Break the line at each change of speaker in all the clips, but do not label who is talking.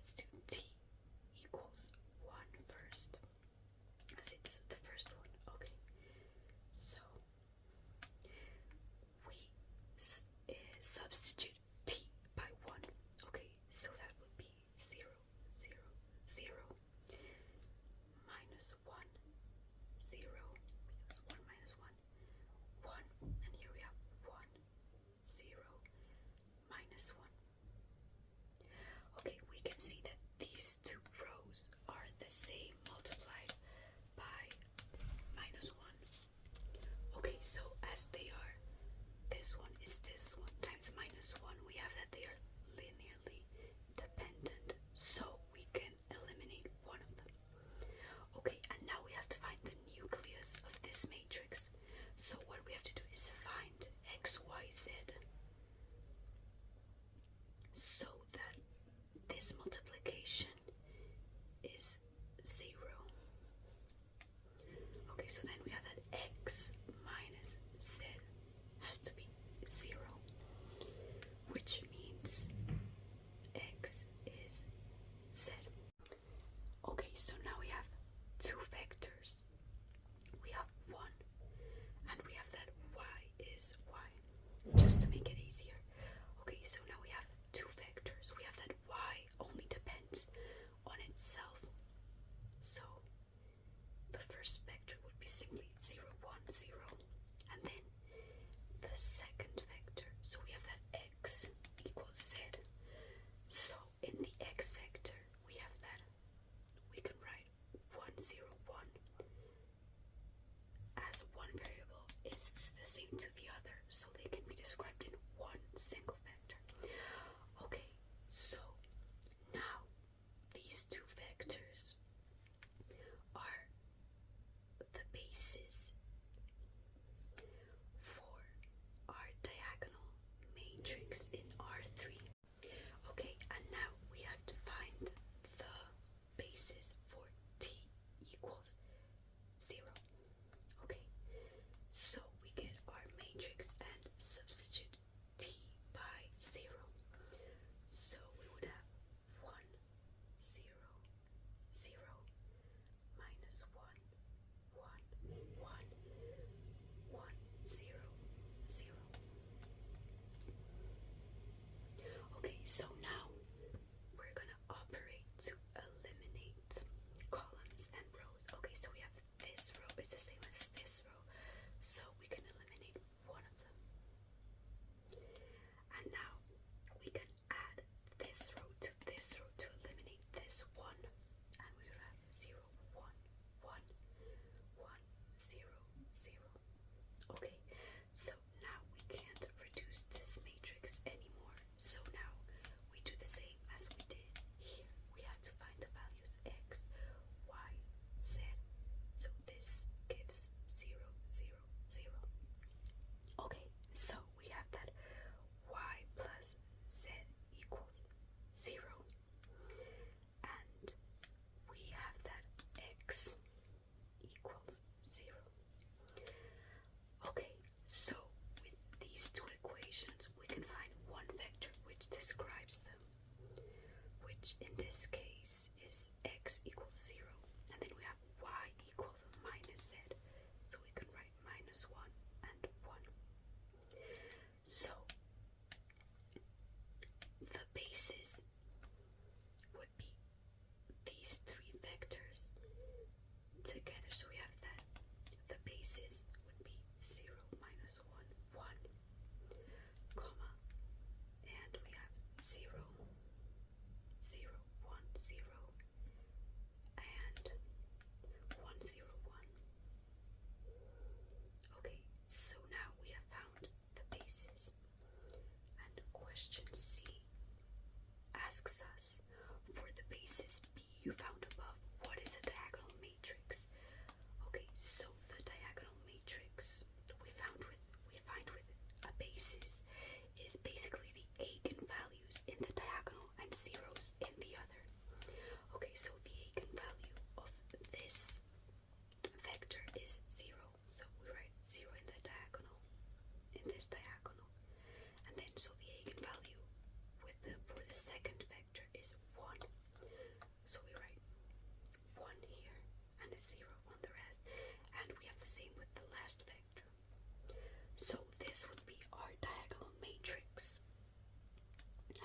let's do t equals 1 first, as it's the first one. Okay, so we substitute t by 1. Okay, so that would be 0, 0, 0, minus 1, 0. So it's 1 minus 1, 1, and here we have 1, 0, minus 1. Okay, we can see that these two rows are the same multiplied by minus 1. Okay, so as they are, this one is this one times minus 1, we have that they are linearly dependent, so we can eliminate one of them. Okay, and now we have to find the nucleus of this matrix. So what we have to do is find x, y, z, so that this multiplication is 0. Okay, so then we have that x minus z has to be 0, which means x is z. Okay, so now we have two vectors. We have 1, and we have that y is y, just to make it easier. Okay, so now we have two vectors. We have that y only depends on itself. So the first vector would be simply 0, 1, 0. And then the second vector, so we have that x equals z. So in the x vector, we have that, we can write 1, 0, 1 as one variable. It's the same to the other, so they can be described in one single vector. Okay, so now these two vectors are the basis for our diagonal matrix in R3. Okay, and now we have to find the basis for t equals 0. Okay, so we get our matrix and substitute t by 0. So we would have 1, 0, 0, minus 1, 1, 1, 1, 0, 0. Okay, so now we're gonna operate to eliminate columns and rows. Okay, so we have this row, it's the same as this row, so we can eliminate one of them. And now we can add this row to eliminate this one, and we will have 0, 1, 1, 1, 0, 0. Okay, so now we can't reduce this matrix anymore. So now we do the same as we did here. We have to find the values x, y, z. So this gives 0, 0, 0. Okay, so we have that y plus z equals 0. And we have that x equals 0. Okay, so with these two equations, we can find one vector which describes them, which in this case is x equals 0. And then we have y equals minus z, so we can write minus 1 and 1. So the basis would be these three vectors together. So we have that the basis would be 0, minus 1, 1, comma, and we have 0, 0, 1, 0,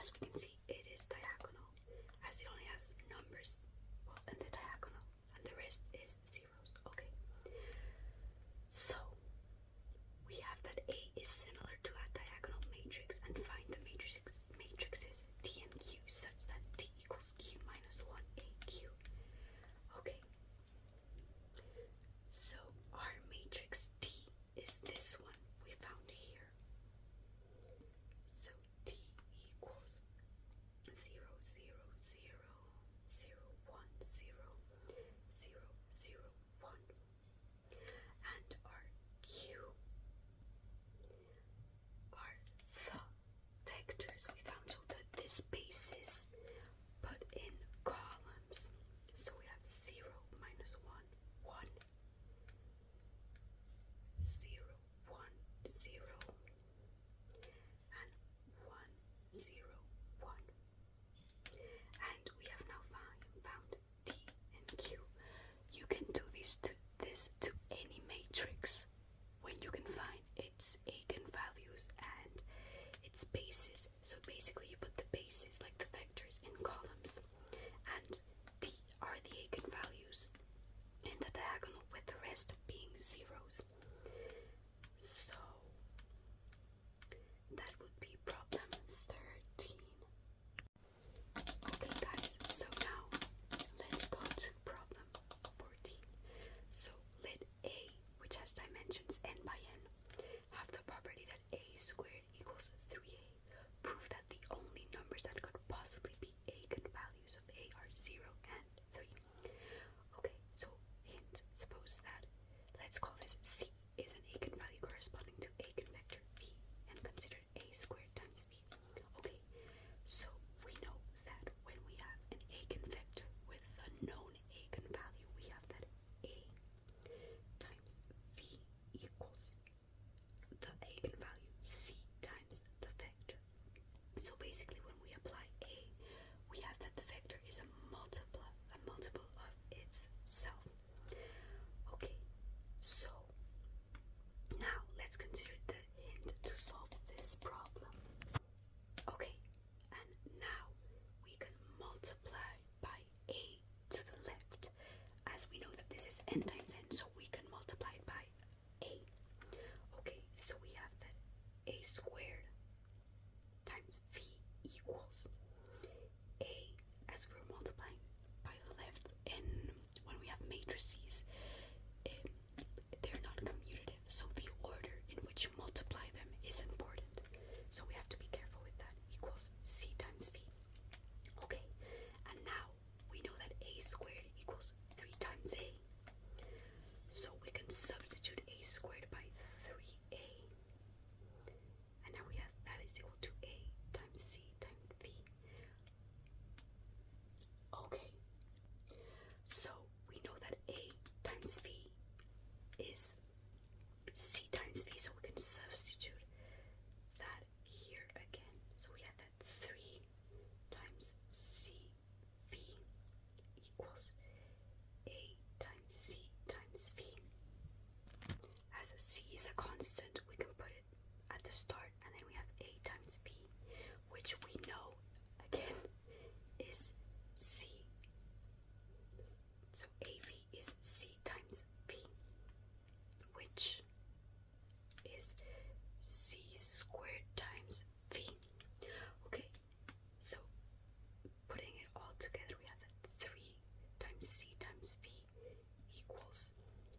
As we can see, it is diagonal, as it only has numbers, well, in the diagonal, and the rest is zeros. Okay, so we have that A is similar to a diagonal matrix, and find the matrices D and Q such that D equals Q minus 1 AQ. Okay, so our matrix D is this one we found here. So D equals 0, 0, 0, 0, 1, 0, 0, 0, 1. And our Q are the vectors we found, so the spaces put in columns. So we have 0, minus 1, 1, 0, 1, 0, and 1, 0, 1. And we have now found D and Q. You can do this to any matrix when you can find its eigenvalues and its bases. So basically you put the bases, like the vectors, in columns, and D are the eigenvalues in the diagonal, with the rest being zeros. So that would be problem 13. Okay guys, so now let's go to problem 14. So let A, which has dimensions n by n, have the property that A squared equals 3A. Prove that the only numbers that could possibly be eigenvalues of A are 0 and 3. Okay, so hint, suppose that, let's call this C is an eigenvalue corresponding to eigenvector V, and consider A squared times V. Okay, so we know that when we have an eigenvector with a known eigenvalue, we have that A times V equals the eigenvalue C times the vector. So basically when we apply A, we have that the vector is a multiple of itself. Okay, so now let's consider the hint to solve this problem. Okay, and now we can multiply by A to the left, as we know that this is n times n, so we can multiply it by A. Okay, so we have that A squared times V equals A, as we're multiplying by the left, and when we have matrices, they're not commutative, so the order in which you multiply them is important. So we have to be careful with that. Equals C times V. Okay, and now we know that A squared equals 3 times A. So we can substitute A squared by 3A. And now we have that is equal to A times C times V. Okay, so we know that A times V is C times V, so we can substitute that here again. So we have that 3 times CV equals A times C times V. As C is a constant, we can put it at the start, and then we have A times V, which we know again is C. So AV is C times V, which is C squared times V. Okay, so putting it all together, we have that 3 times C times V equals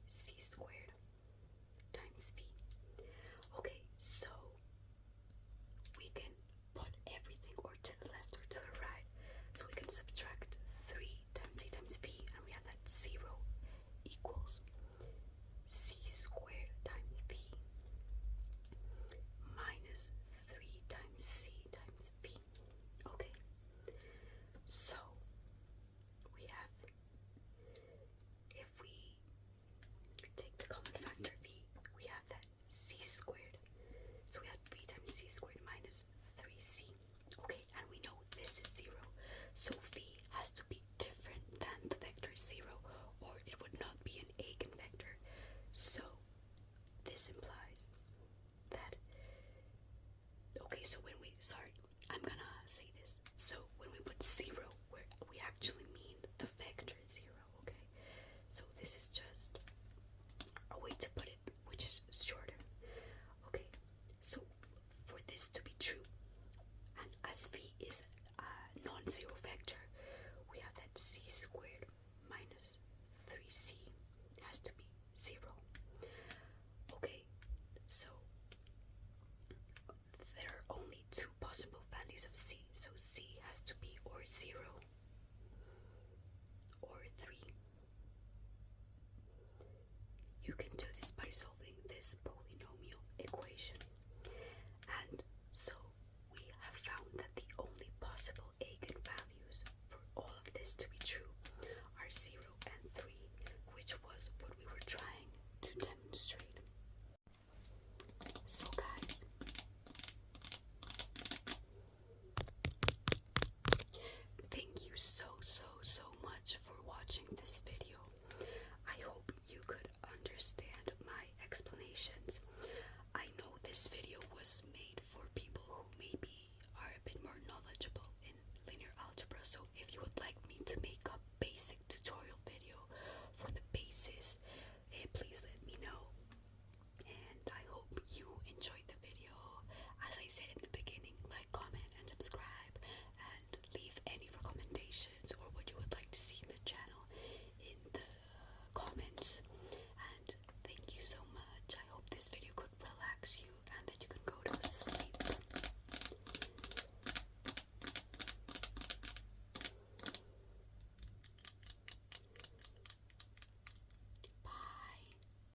C squared times V. Okay, so we can put everything or to the left or to the right. So we can subtract 3 times C times V, and we have that 0 equals C squared times V minus 3 times C times V. Okay, so we have, if we take the common factor V, we have that C squared. So we have V times C squared minus 3C. Okay, and we know this is 0, so V has to be different than the vector 0, or it would not be an eigenvector. So this implies